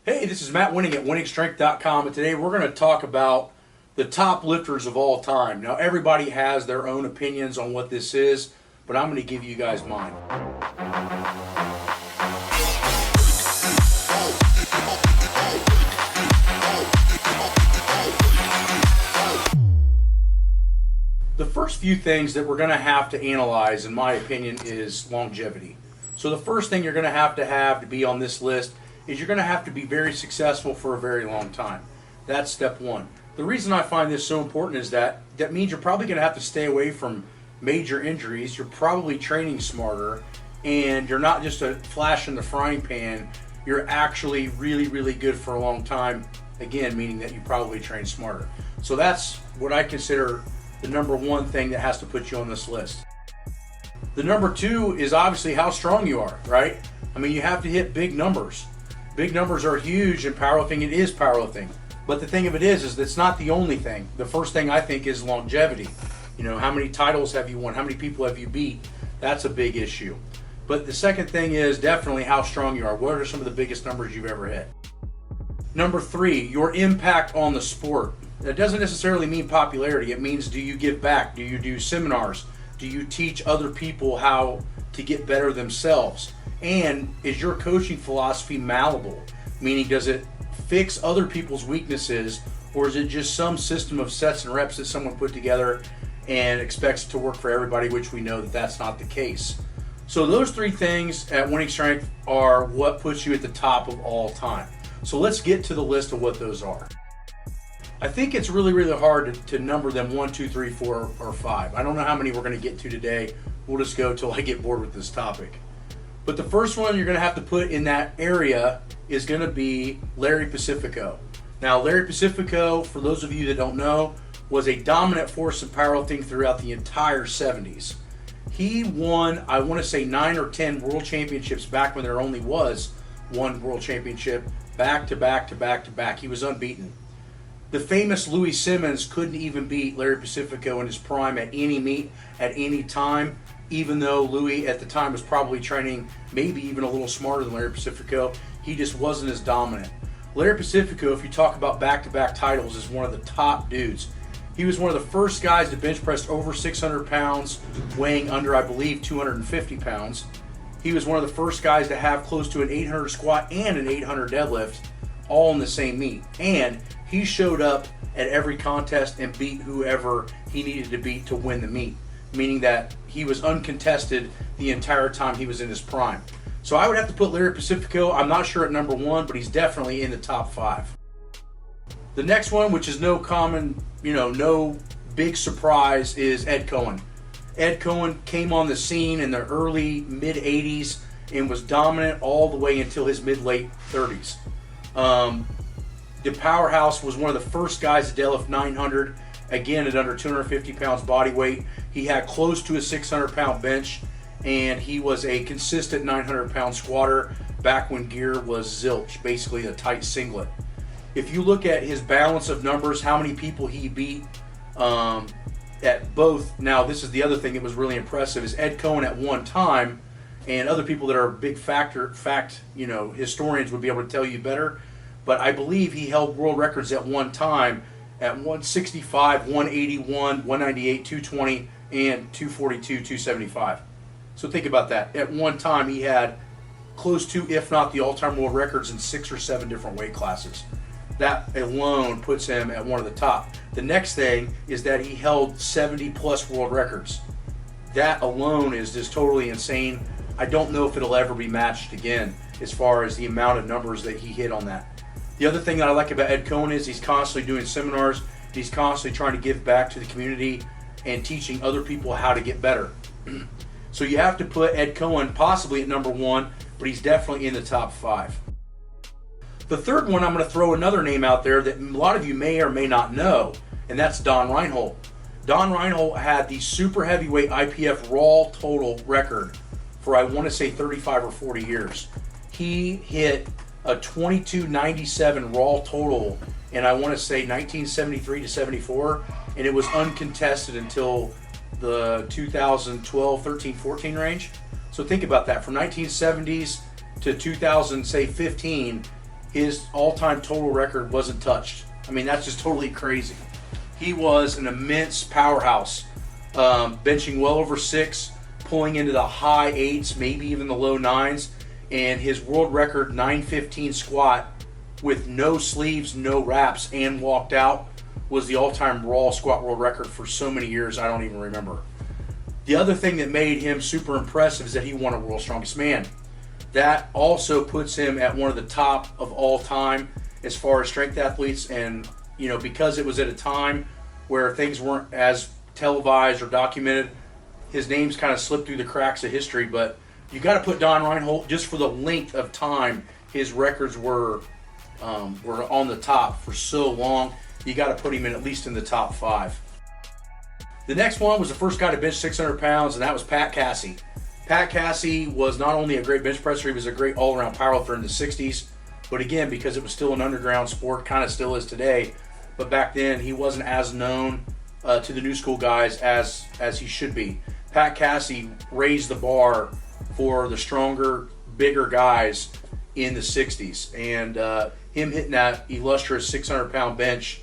Hey, this is Matt Wenning at WenningStrength.com, and today we're going to talk about the top lifters of all time. Now, everybody has their own opinions on what this is, but I'm going to give you guys mine. The first few things that we're going to have to analyze, in my opinion, is longevity. So the first thing you're going to have to be on this list is you're going to have to be very successful for a very long time. That's step one. The reason I find this so important is that means you're probably going to have to stay away from major injuries. You're probably training smarter, and you're not just a flash in the frying pan. You're actually really, really good for a long time, again, meaning that you probably train smarter. So that's what I consider the number one thing that has to put you on this list. The number two is obviously how strong you are, right? I mean, you have to hit big numbers. Big numbers are huge in powerlifting. It is powerlifting. But the thing of it is it's not the only thing. The first thing I think is longevity. You know, how many titles have you won? How many people have you beat? That's a big issue. But the second thing is definitely how strong you are. What are some of the biggest numbers you've ever hit? Number three, your impact on the sport. That doesn't necessarily mean popularity. It means, do you give back? Do you do seminars? Do you teach other people how to get better themselves? And is your coaching philosophy malleable? Meaning, does it fix other people's weaknesses, or is it just some system of sets and reps that someone put together and expects it to work for everybody, which we know that that's not the case. So those three things at Winning Strength are what puts you at the top of all time. So let's get to the list of what those are. I think it's really, really hard to number them 1, 2, 3, 4, or 5. I don't know how many we're going to get to today. We'll just go till I get bored with this topic. But the first one you're going to have to put in that area is going to be Larry Pacifico. Now, Larry Pacifico, for those of you that don't know, was a dominant force in powerlifting throughout the entire 70s. He won, I want to say, 9 or 10 world championships back when there only was one world championship, back to back to back to back. He was unbeaten. The famous Louis Simmons couldn't even beat Larry Pacifico in his prime at any meet, at any time, even though Louis at the time was probably training maybe even a little smarter than Larry Pacifico. He just wasn't as dominant. Larry Pacifico, if you talk about back-to-back titles, is one of the top dudes. He was one of the first guys to bench press over 600 pounds, weighing under, I believe, 250 pounds. He was one of the first guys to have close to an 800 squat and an 800 deadlift, all in the same meet. And he showed up at every contest and beat whoever he needed to beat to win the meet, meaning that he was uncontested the entire time he was in his prime. So I would have to put Larry Pacifico, I'm not sure at number 1, but he's definitely in the top 5. The next one, which is no big surprise, is Ed Coan. Ed Coan came on the scene in the early mid-80s and was dominant all the way until his mid-late 30s. The powerhouse was one of the first guys to deadlift 900, again at under 250 pounds body weight. He had close to a 600 pound bench, and he was a consistent 900 pound squatter back when gear was zilch, basically a tight singlet. If you look at his balance of numbers, how many people he beat at both, now this is the other thing that was really impressive, is Ed Coan at one time, and other people that are big historians would be able to tell you better, but I believe he held world records at one time at 165, 181, 198, 220, and 242, 275. So think about that. At one time, he had close to, if not the all-time world records in 6 or 7 different weight classes. That alone puts him at one of the top. The next thing is that he held 70-plus world records. That alone is just totally insane. I don't know if it'll ever be matched again as far as the amount of numbers that he hit on that. The other thing that I like about Ed Coan is he's constantly doing seminars. He's constantly trying to give back to the community and teaching other people how to get better. So you have to put Ed Coan possibly at number 1, but he's definitely in the top 5. The third one, I'm going to throw another name out there that a lot of you may or may not know, and that's Don Reinhoudt. Don Reinhoudt had the super heavyweight IPF raw total record for, I want to say, 35 or 40 years. He hit a 2297 raw total in, I want to say, 1973 to 74, and it was uncontested until the 2012, 13, 14 range. So think about that. From 1970s to 2000, say 15, his all-time total record wasn't touched. I mean, that's just totally crazy. He was an immense powerhouse, benching well over 6, pulling into the high 8s, maybe even the low 9s, and his world record 915 squat with no sleeves, no wraps, and walked out was the all-time raw squat world record for so many years I don't even remember. The other thing that made him super impressive is that he won a World's Strongest Man. That also puts him at one of the top of all time as far as strength athletes, and because it was at a time where things weren't as televised or documented, his name's kind of slipped through the cracks of history. But you got to put Don Reinhoudt, just for the length of time his records were on the top for so long. You got to put him in at least in the top 5. The next one was the first guy to bench 600 pounds, and that was Pat Casey. Pat Casey was not only a great bench presser, he was a great all-around powerlifter in the 60s. But again, because it was still an underground sport, kind of still is today, but back then he wasn't as known to the new school guys as he should be. Pat Casey raised the bar for the stronger, bigger guys in the 60s. And him hitting that illustrious 600-pound bench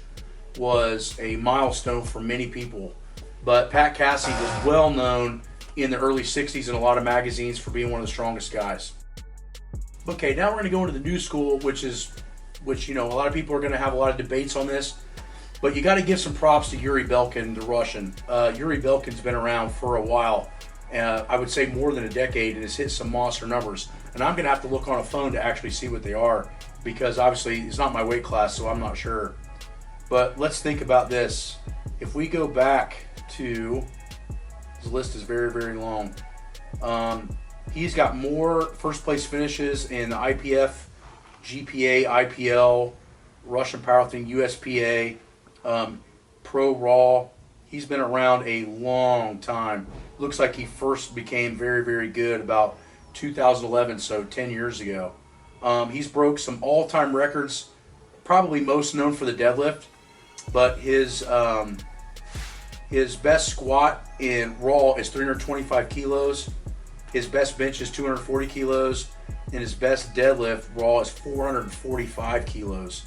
was a milestone for many people. But Pat Casey was well known in the early 60s in a lot of magazines for being one of the strongest guys. Okay, now we're going to go into the new school, which a lot of people are going to have a lot of debates on this. But you got to give some props to Yuri Belkin, the Russian. Yuri Belkin's been around for a while, I would say more than a decade, and has hit some monster numbers. And I'm going to have to look on a phone to actually see what they are, because obviously it's not my weight class, so I'm not sure. But let's think about this. If we go back to, his list is very, very long. He's got more first place finishes in the IPF, GPA, IPL, Russian powerlifting, USPA, Pro Raw. He's been around a long time. Looks like he first became very, very good about 2011, so 10 years ago. He's broke some all-time records, probably most known for the deadlift, but his best squat in Raw is 325 kilos. His best bench is 240 kilos, and his best deadlift Raw is 445 kilos.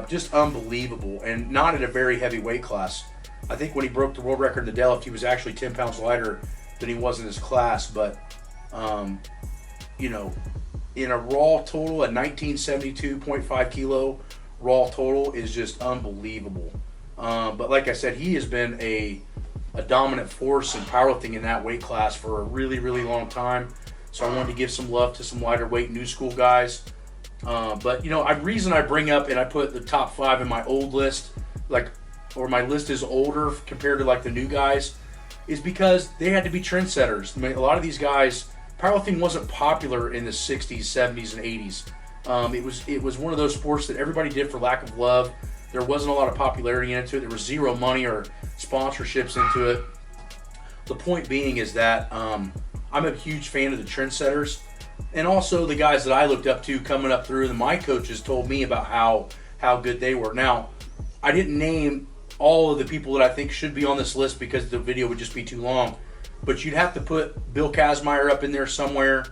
Just unbelievable, and not at a very heavy weight class. I think when he broke the world record in the deadlift, he was actually 10 pounds lighter than he was in his class. But, in a Raw total, a 1972.5 kilo Raw total is just unbelievable. But like I said, he has been a dominant force in powerlifting in that weight class for a really, really long time. So I wanted to give some love to some lighter weight new school guys. But reason I bring up and I put the top 5 in my old list, or my list is older compared to the new guys, is because they had to be trendsetters. I mean, a lot of these guys, powerlifting wasn't popular in the 60s, 70s, and 80s. It was one of those sports that everybody did for lack of love. There wasn't a lot of popularity into it. There was zero money or sponsorships into it. The point being is that I'm a huge fan of the trendsetters, and also the guys that I looked up to coming up through. And my coaches told me about how good they were. Now, I didn't name all of the people that I think should be on this list because the video would just be too long. But you'd have to put Bill Kazmaier up in there somewhere.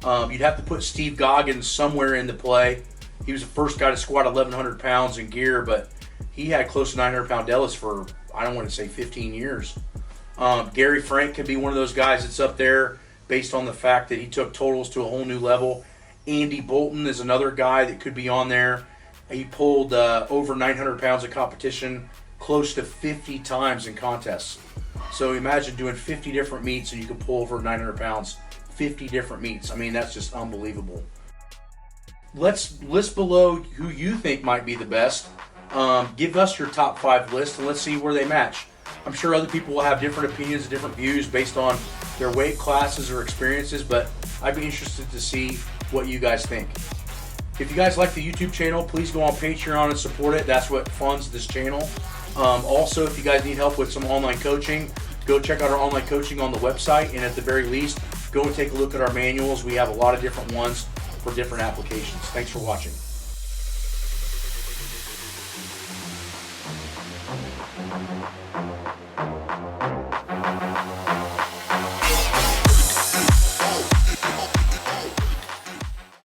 You'd have to put Steve Goggins somewhere into play. He was the first guy to squat 1,100 pounds in gear, but he had close to 900-pound deadlifts for, I don't want to say 15 years. Gary Frank could be one of those guys that's up there based on the fact that he took totals to a whole new level. Andy Bolton is another guy that could be on there. He pulled over 900 pounds of competition close to 50 times in contests. So imagine doing 50 different meets and you can pull over 900 pounds, 50 different meets. I mean, that's just unbelievable. Let's list below who you think might be the best. Give us your top 5 list and let's see where they match. I'm sure other people will have different opinions and different views based on their weight classes or experiences, but I'd be interested to see what you guys think. If you guys like the YouTube channel, please go on Patreon and support it. That's what funds this channel. Also, if you guys need help with some online coaching, go check out our online coaching on the website, and at the very least, go and take a look at our manuals. We have a lot of different ones for different applications. Thanks for watching.